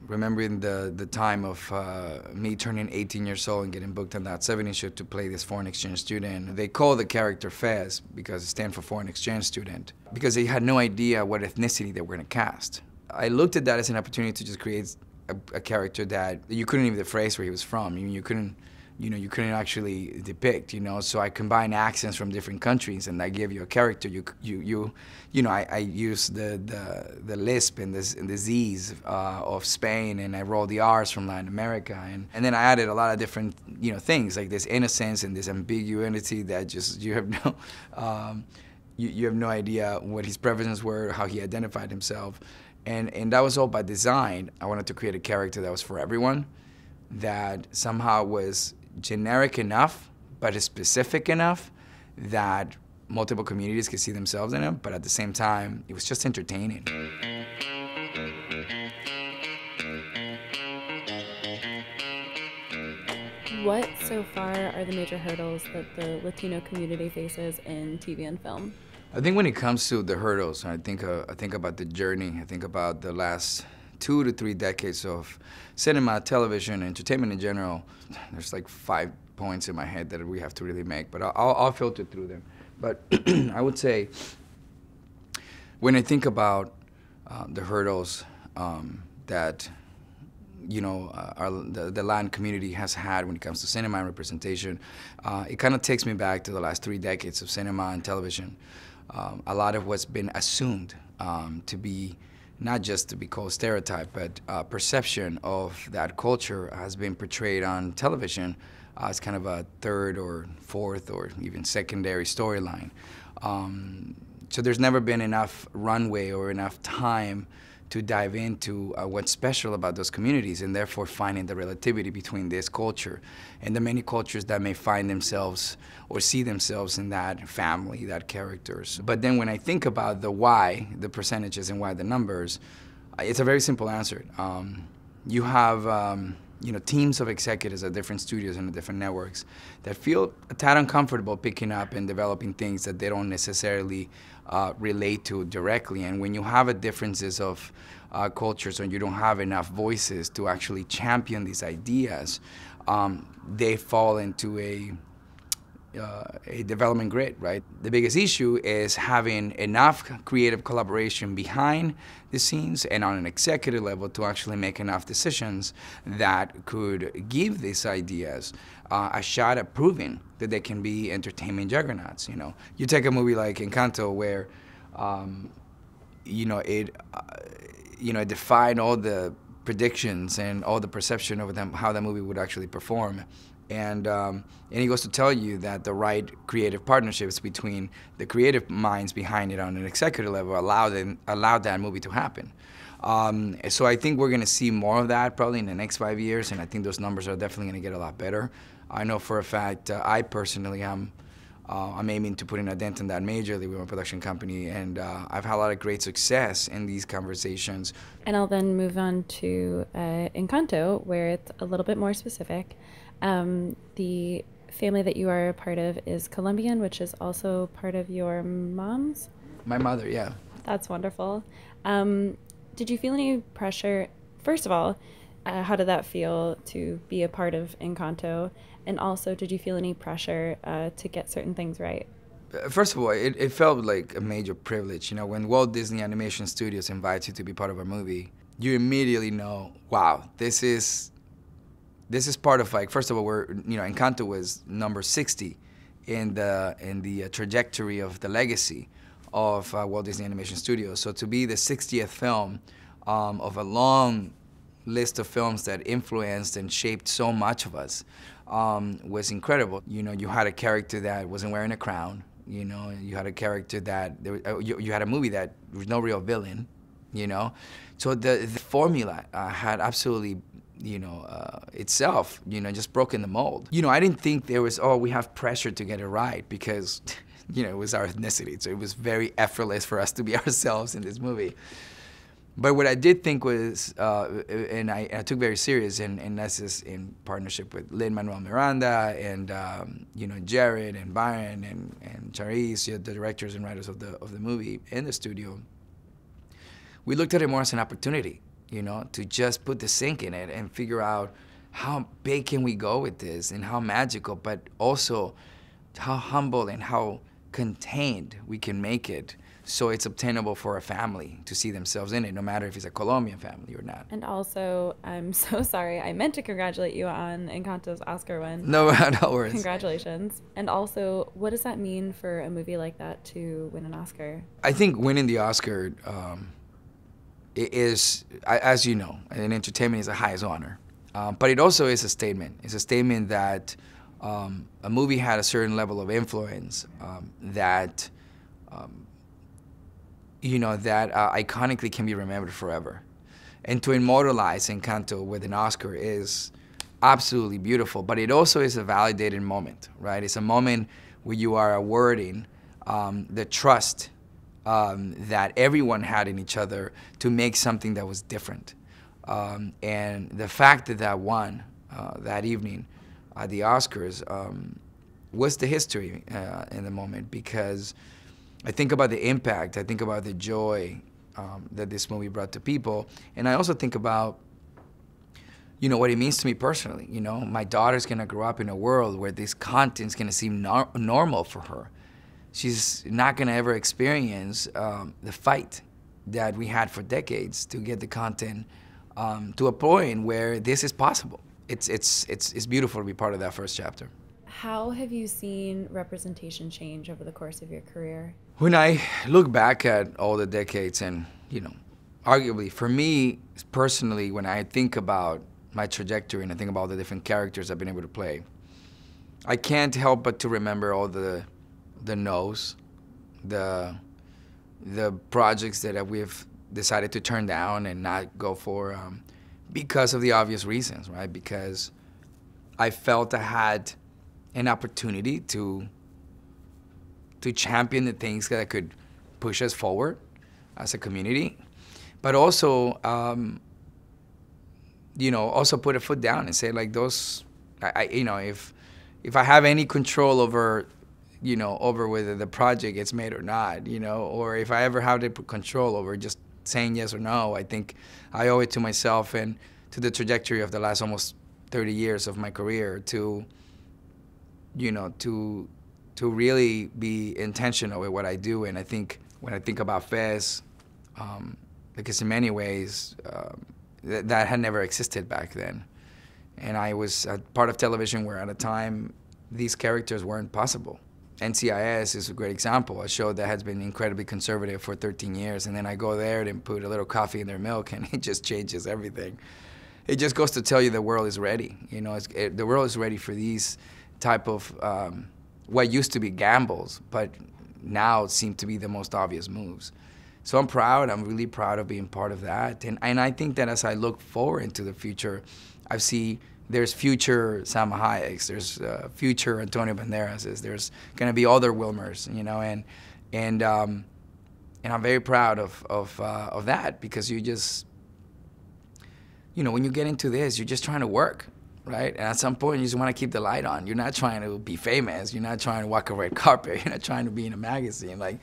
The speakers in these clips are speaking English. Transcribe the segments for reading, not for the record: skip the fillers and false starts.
remembering the time of me turning 18 years old and getting booked on that 70 show to play this foreign exchange student. They call the character Fez because it stands for foreign exchange student, because they had no idea what ethnicity they were going to cast. I looked at that as an opportunity to just create a character that you couldn't even phrase where he was from. I mean, you couldn't actually depict, So I combined accents from different countries, and I gave you a character. I used the lisp and the Z's of Spain, and I rolled the R's from Latin America, and then I added a lot of different, things like this innocence and this ambiguity that just you have no idea what his preferences were, how he identified himself, and that was all by design. I wanted to create a character that was for everyone, that somehow was generic enough, but specific enough that multiple communities could see themselves in it, but at the same time, it was just entertaining. What so far are the major hurdles that the Latino community faces in TV and film? I think when it comes to the hurdles, I think about the journey. I think about the last 2 to 3 decades of cinema, television, entertainment in general. There's like 5 points in my head that we have to really make, but I'll filter through them. But I would say, when I think about the hurdles that the Latin community has had when it comes to cinema and representation, it kind of takes me back to the last 3 decades of cinema and television. A lot of what's been assumed to be not just to be called stereotype, but perception of that culture has been portrayed on television as kind of a third or fourth or even secondary storyline. So there's never been enough runway or enough time to dive into what's special about those communities, and therefore finding the relativity between this culture and the many cultures that may find themselves or see themselves in that family, that characters. But then when I think about the why, the percentages and why the numbers, it's a very simple answer. You have teams of executives at different studios and different networks that feel a tad uncomfortable picking up and developing things that they don't necessarily relate to directly. And when you have differences of cultures, and you don't have enough voices to actually champion these ideas, they fall into a development grid, right? The biggest issue is having enough creative collaboration behind the scenes and on an executive level to actually make enough decisions that could give these ideas a shot at proving that they can be entertainment juggernauts. You take a movie like Encanto, where it defied all the predictions and all the perception of them, how that movie would actually perform. And he goes to tell you that the right creative partnerships between the creative minds behind it on an executive level allowed that movie to happen. So I think we're going to see more of that probably in the next 5 years, and I think those numbers are definitely going to get a lot better. I know for a fact, I personally am I'm aiming to put in a dent in that majorly with my production company, and I've had a lot of great success in these conversations. And I'll then move on to Encanto, where it's a little bit more specific. The family that you are a part of is Colombian, which is also part of your mom's? My mother, yeah. That's wonderful. Did you feel any pressure? First of all, how did that feel to be a part of Encanto? And also, did you feel any pressure to get certain things right? First of all, it felt like a major privilege. When Walt Disney Animation Studios invites you to be part of a movie, you immediately know, wow, this is part of, like, first of all, Encanto was number 60 in the trajectory of the legacy of Walt Disney Animation Studios. So to be the 60th film of a long list of films that influenced and shaped so much of us was incredible. You had a character that wasn't wearing a crown. You had a character that you had a movie that there was no real villain. So the formula had absolutely itself, just broken the mold. I didn't think there was, we have pressure to get it right, because, it was our ethnicity. So it was very effortless for us to be ourselves in this movie. But what I did think was, and I took very serious, and that's just in partnership with Lin-Manuel Miranda and Jared and Byron and Charisse, the directors and writers of the movie in the studio. We looked at it more as an opportunity. you know, to just put the sink in it and figure out how big can we go with this and how magical, but also how humble and how contained we can make it so it's obtainable for a family to see themselves in it, no matter if it's a Colombian family or not. And also, I'm so sorry. I meant to congratulate you on Encanto's Oscar win. No, no worries. Congratulations. And also, what does that mean for a movie like that to win an Oscar? I think winning the Oscar is, as you know, in entertainment is the highest honor. But it also is a statement. It's a statement that a movie had a certain level of influence that, you know, that iconically can be remembered forever. And to immortalize Encanto with an Oscar is absolutely beautiful, but it also is a validated moment, right? It's a moment where you are awarding the trust that everyone had in each other to make something that was different. And the fact that that won that evening at the Oscars was the history in the moment, because I think about the impact, I think about the joy that this movie brought to people, and I also think about, you know, what it means to me personally. You know, my daughter's gonna grow up in a world where this content's gonna seem normal for her. She's not gonna ever experience the fight that we had for decades to get the content to a point where this is possible. It's beautiful to be part of that first chapter. How have you seen representation change over the course of your career? When I look back at all the decades, and, you know, arguably for me personally, when I think about my trajectory and I think about the different characters I've been able to play, I can't help but to remember all the no's, the projects that we've decided to turn down and not go for because of the obvious reasons, right? Because I felt I had an opportunity to champion the things that could push us forward as a community, but also, you know, also put a foot down and say, like, those, you know, if I have any control over, you know, over whether the project gets made or not, you know, or if I ever have to put control over just saying yes or no, I think I owe it to myself and to the trajectory of the last almost 30 years of my career to, you know, to really be intentional with what I do. And I think when I think about Fez, because in many ways that had never existed back then. And I was a part of television where at a time these characters weren't possible. NCIS is a great example, a show that has been incredibly conservative for 13 years, and then I go there and put a little coffee in their milk and it just changes everything. It just goes to tell you the world is ready. You know, the world is ready for these type of what used to be gambles, but now seem to be the most obvious moves. So I'm proud. I'm really proud of being part of that. And I think that as I look forward into the future, I see there's future Salma Hayeks, there's future Antonio Banderas's, there's going to be other Wilmers, you know, and I'm very proud of that, because you just, you know, when you get into this, you're just trying to work. Right? And at some point, you just want to keep the light on. You're not trying to be famous. You're not trying to walk a red carpet. You're not trying to be in a magazine. Like,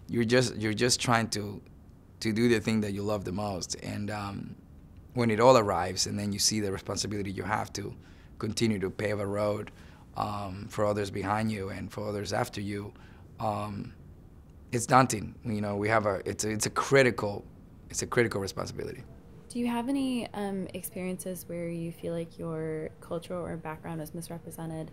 you're just trying to do the thing that you love the most. And when it all arrives, and then you see the responsibility you have to continue to pave a road for others behind you and for others after you, it's daunting. You know, it's a critical responsibility. Do you have any experiences where you feel like your culture or background is misrepresented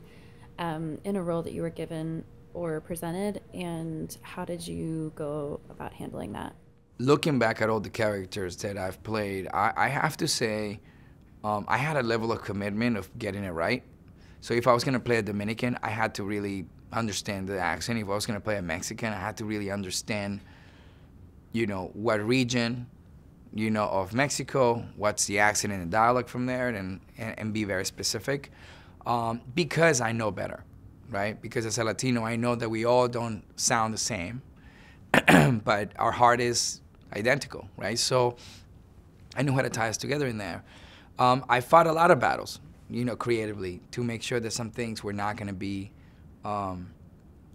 in a role that you were given or presented, and how did you go about handling that? Looking back at all the characters that I've played, I have to say I had a level of commitment of getting it right. So if I was going to play a Dominican, I had to really understand the accent. If I was going to play a Mexican, I had to really understand, you know, what region, you know, of Mexico, what's the accent and the dialect from there, and be very specific, because I know better, right? Because as a Latino, I know that we all don't sound the same, but our heart is identical, right? So I knew how to tie us together in there. I fought a lot of battles, you know, creatively, to make sure that some things were not going to be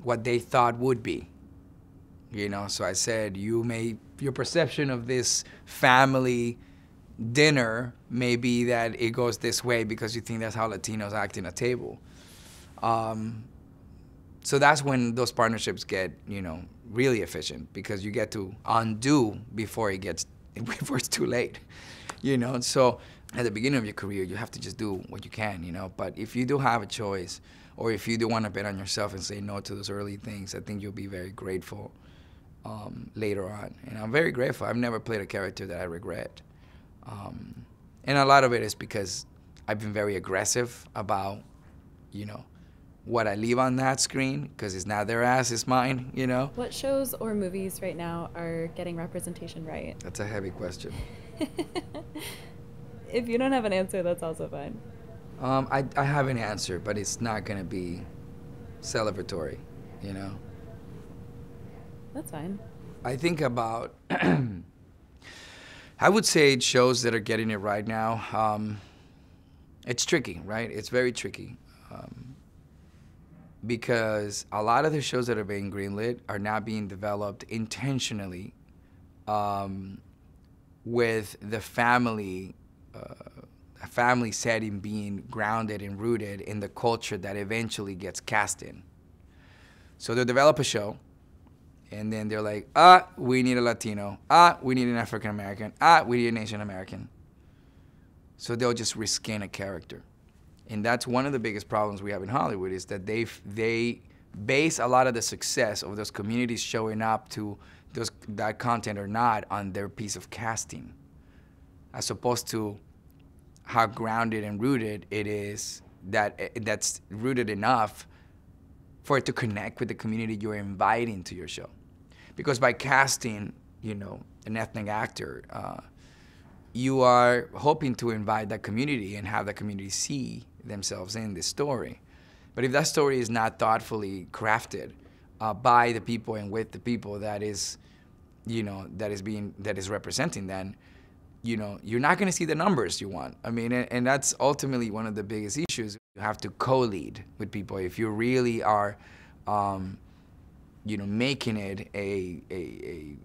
what they thought would be. You know, so I said, your perception of this family dinner may be that it goes this way because you think that's how Latinos act in a table. So that's when those partnerships get, really efficient, because you get to undo before before it's too late, So at the beginning of your career, you have to just do what you can, But if you do have a choice, or if you do want to bet on yourself and say no to those early things, I think you'll be very grateful later on. And I'm very grateful. I've never played a character that I regret. And a lot of it is because I've been very aggressive about, what I leave on that screen, because it's not their ass, it's mine, What shows or movies right now are getting representation right? That's a heavy question. If you don't have an answer, that's also fine. I have an answer, but it's not going to be celebratory, That's fine. I think about, I would say shows that are getting it right now. It's tricky, right? It's very tricky. Because a lot of the shows that are being greenlit are now being developed intentionally with the family setting being grounded and rooted in the culture that eventually gets cast in. So they'll develop a show, and then they're like, we need a Latino, we need an African American, we need an Asian American. So they'll just reskin a character. And that's one of the biggest problems we have in Hollywood, is that they base a lot of the success of those communities showing up to that content or not on their piece of casting, as opposed to how grounded and rooted it is, that's rooted enough for it to connect with the community you're inviting to your show. Because by casting, an ethnic actor, you are hoping to invite that community and have that community see themselves in this story. But if that story is not thoughtfully crafted by the people and with the people that is representing, then you're not going to see the numbers you want. I mean, and that's ultimately one of the biggest issues. You have to co-lead with people if you really are, making it a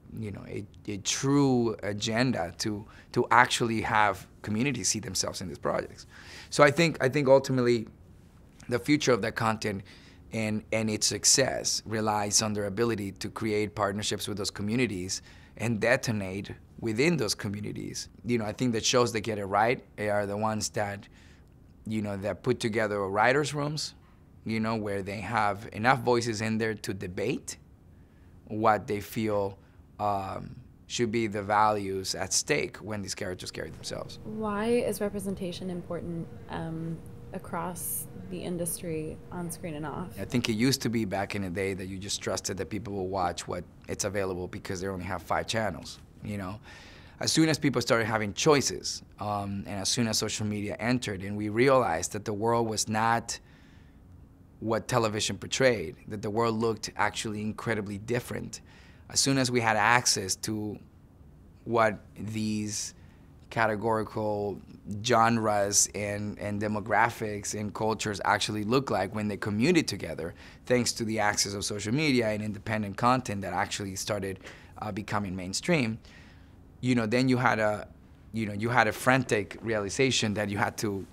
true agenda to actually have communities see themselves in these projects. So I think ultimately the future of that content and its success relies on their ability to create partnerships with those communities and detonate within those communities. I think the shows that get it right are the ones that, that put together writers' rooms, where they have enough voices in there to debate what they feel should be the values at stake when these characters carry themselves. Why is representation important across the industry, on screen and off? I think it used to be back in the day that you just trusted that people will watch what it's available because they only have 5 channels, As soon as people started having choices, and as soon as social media entered, and we realized that the world was not what television portrayed, that the world looked actually incredibly different. As soon as we had access to what these categorical genres and demographics and cultures actually look like when they commuted together, thanks to the access of social media and independent content that actually started becoming mainstream, then you had a frantic realization that you had to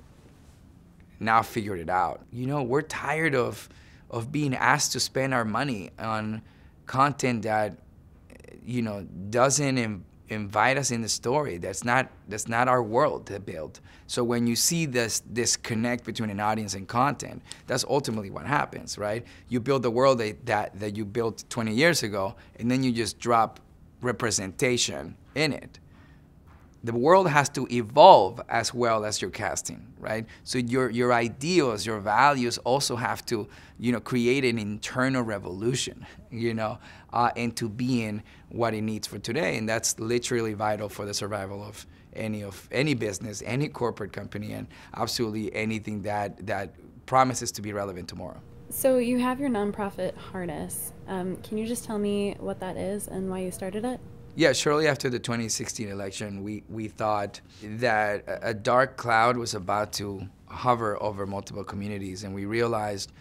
now figure it out. We're tired of being asked to spend our money on content that, doesn't invite us in the story. That's not our world to build. So when you see this disconnect between an audience and content, that's ultimately what happens, right? You build the world that you built 20 years ago, and then you just drop representation in it. The world has to evolve as well as your casting, right? So your ideals, your values also have to, create an internal revolution, into being what it needs for today. And that's literally vital for the survival of any business, any corporate company, and absolutely anything that promises to be relevant tomorrow. So you have your nonprofit Harness. Can you just tell me what that is and why you started it? Yeah, shortly after the 2016 election, we thought that a dark cloud was about to hover over multiple communities, and we realized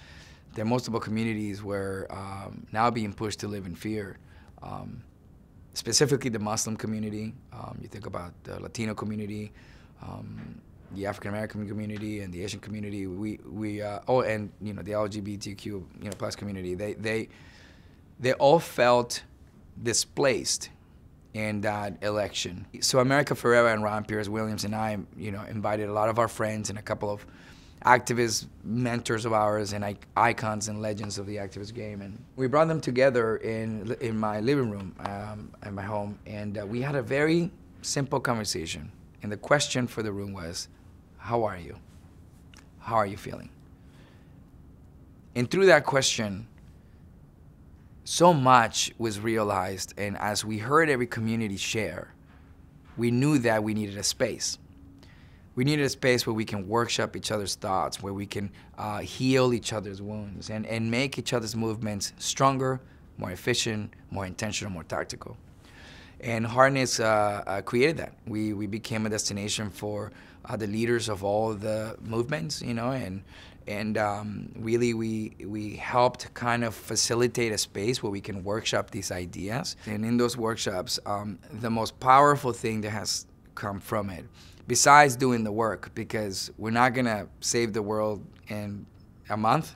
that multiple communities were now being pushed to live in fear. specifically the Muslim community. You think about the Latino community, the African American community, and the Asian community. And the LGBTQ plus community. They all felt displaced in that election. So America Ferrera and Ron Pierce Williams and I, invited a lot of our friends and a couple of activist mentors of ours and icons and legends of the activist game, and we brought them together in my living room at my home, and we had a very simple conversation. And the question for the room was, "How are you? How are you feeling?" And through that question, so much was realized, and as we heard every community share, we knew that we needed a space. We needed a space where we can workshop each other's thoughts, where we can heal each other's wounds, and make each other's movements stronger, more efficient, more intentional, more tactical. And Harness created that. We became a destination for the leaders of all the movements, and really we helped kind of facilitate a space where we can workshop these ideas. And in those workshops, the most powerful thing that has come from it, besides doing the work, because we're not gonna save the world in a month,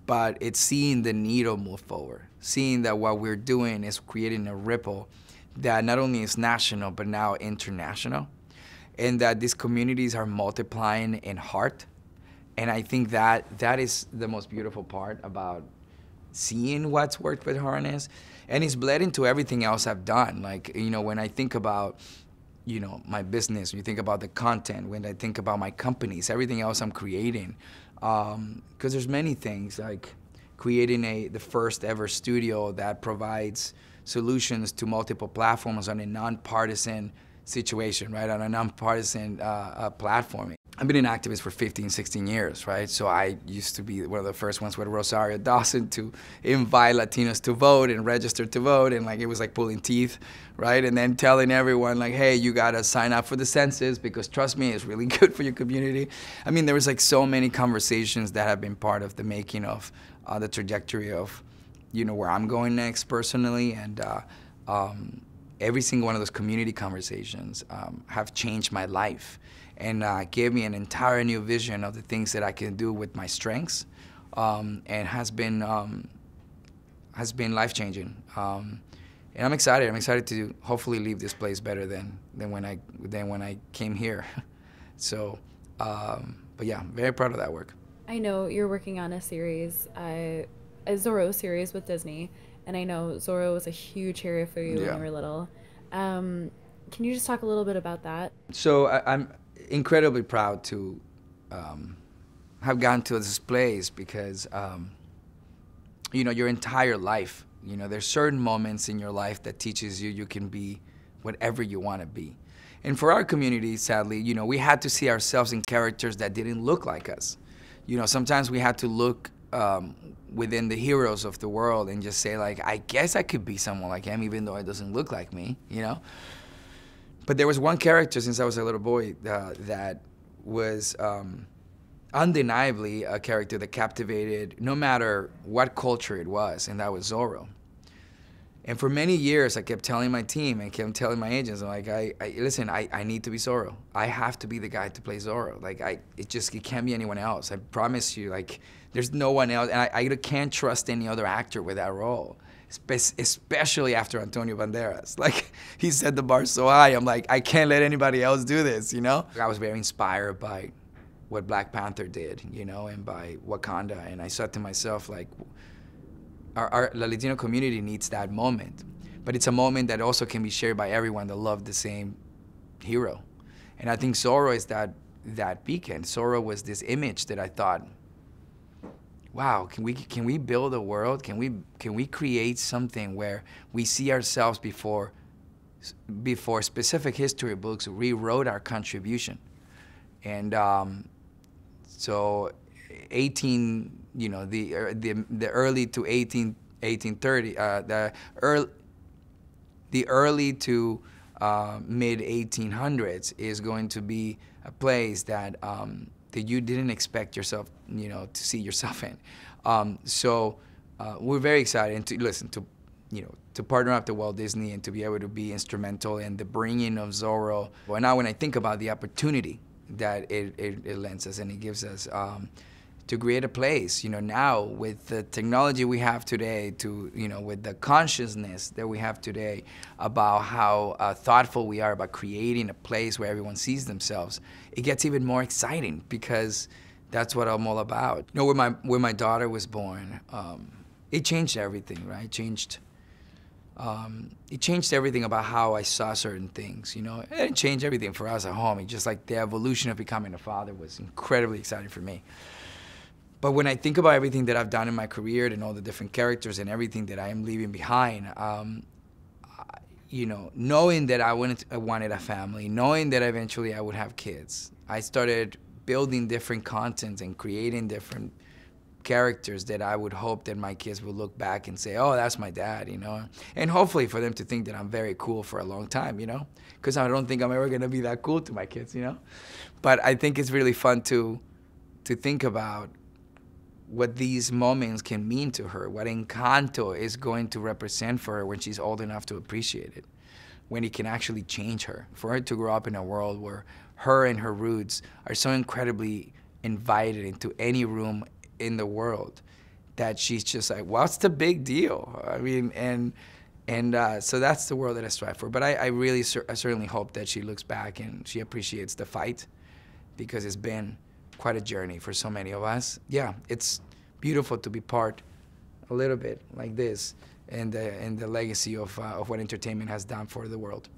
but it's seeing the needle move forward, seeing that what we're doing is creating a ripple that not only is national, but now international, and that these communities are multiplying in heart. And I think that is the most beautiful part about seeing what's worked with Harness. And it's bled into everything else I've done. Like, when I think about, my business, when you think about the content, when I think about my companies, everything else I'm creating, because there's many things, like creating the first ever studio that provides solutions to multiple platforms on a nonpartisan situation, right? On a nonpartisan platform. I've been an activist for 15, 16 years, right? So I used to be one of the first ones with Rosario Dawson to invite Latinos to vote and register to vote, and it was like pulling teeth, right? And then telling everyone hey, you gotta sign up for the census because trust me, it's really good for your community. I mean, there was so many conversations that have been part of the making of the trajectory of, where I'm going next personally, and every single one of those community conversations have changed my life and gave me an entire new vision of the things that I can do with my strengths, and has been life-changing. And I'm excited. I'm excited to hopefully leave this place better than when I came here. So, but yeah, very proud of that work. I know you're working on a series, a Zorro series with Disney, and I know Zorro was a huge hero for you when you were little. Can you just talk a little bit about that? So I'm incredibly proud to have gotten to this place because, your entire life, there's certain moments in your life that teaches you can be whatever you want to be. And for our community, sadly, we had to see ourselves in characters that didn't look like us. Sometimes we had to look within the heroes of the world and just say I guess I could be someone like him even though it doesn't look like me, But there was one character since I was a little boy that was undeniably a character that captivated no matter what culture it was, and that was Zorro. And for many years, I kept telling my team and kept telling my agents, I'm like, listen, I need to be Zorro. I have to be the guy to play Zorro. It can't be anyone else. I promise you, there's no one else. And I can't trust any other actor with that role, especially after Antonio Banderas. He set the bar so high. I'm like, I can't let anybody else do this, I was very inspired by what Black Panther did, and by Wakanda. And I said to myself, our Latino community needs that moment, but it's a moment that also can be shared by everyone that loved the same hero. And I think Zorro is that beacon. Zorro was this image that I thought, wow, can we build a world? Can we create something where we see ourselves before specific history books rewrote our contribution? And so 18. The early to 1830, the early to mid 1800s is going to be a place that you didn't expect yourself, to see yourself in. So we're very excited. And to to partner up to Walt Disney and to be able to be instrumental in the bringing of Zorro. Well, now when I think about the opportunity that it lends us and it gives us to create a place, now with the technology we have today, with the consciousness that we have today about how thoughtful we are about creating a place where everyone sees themselves, it gets even more exciting because that's what I'm all about. When my daughter was born, it changed everything, right? It changed everything about how I saw certain things, It changed everything for us at home. It just like the evolution of becoming a father was incredibly exciting for me. But when I think about everything that I've done in my career and all the different characters and everything that I am leaving behind, knowing that I wanted a family, knowing that eventually I would have kids, I started building different content and creating different characters that I would hope that my kids would look back and say, oh, that's my dad, And hopefully for them to think that I'm very cool for a long time, Because I don't think I'm ever going to be that cool to my kids, But I think it's really fun to think about what these moments can mean to her, what Encanto is going to represent for her when she's old enough to appreciate it, when it can actually change her, for her to grow up in a world where her and her roots are so incredibly invited into any room in the world that she's just like, what's the big deal? I mean, so that's the world that I strive for. But I certainly hope that she looks back and she appreciates the fight, because it's been quite a journey for so many of us. Yeah, it's beautiful to be part, a little bit like this, in the legacy of what entertainment has done for the world.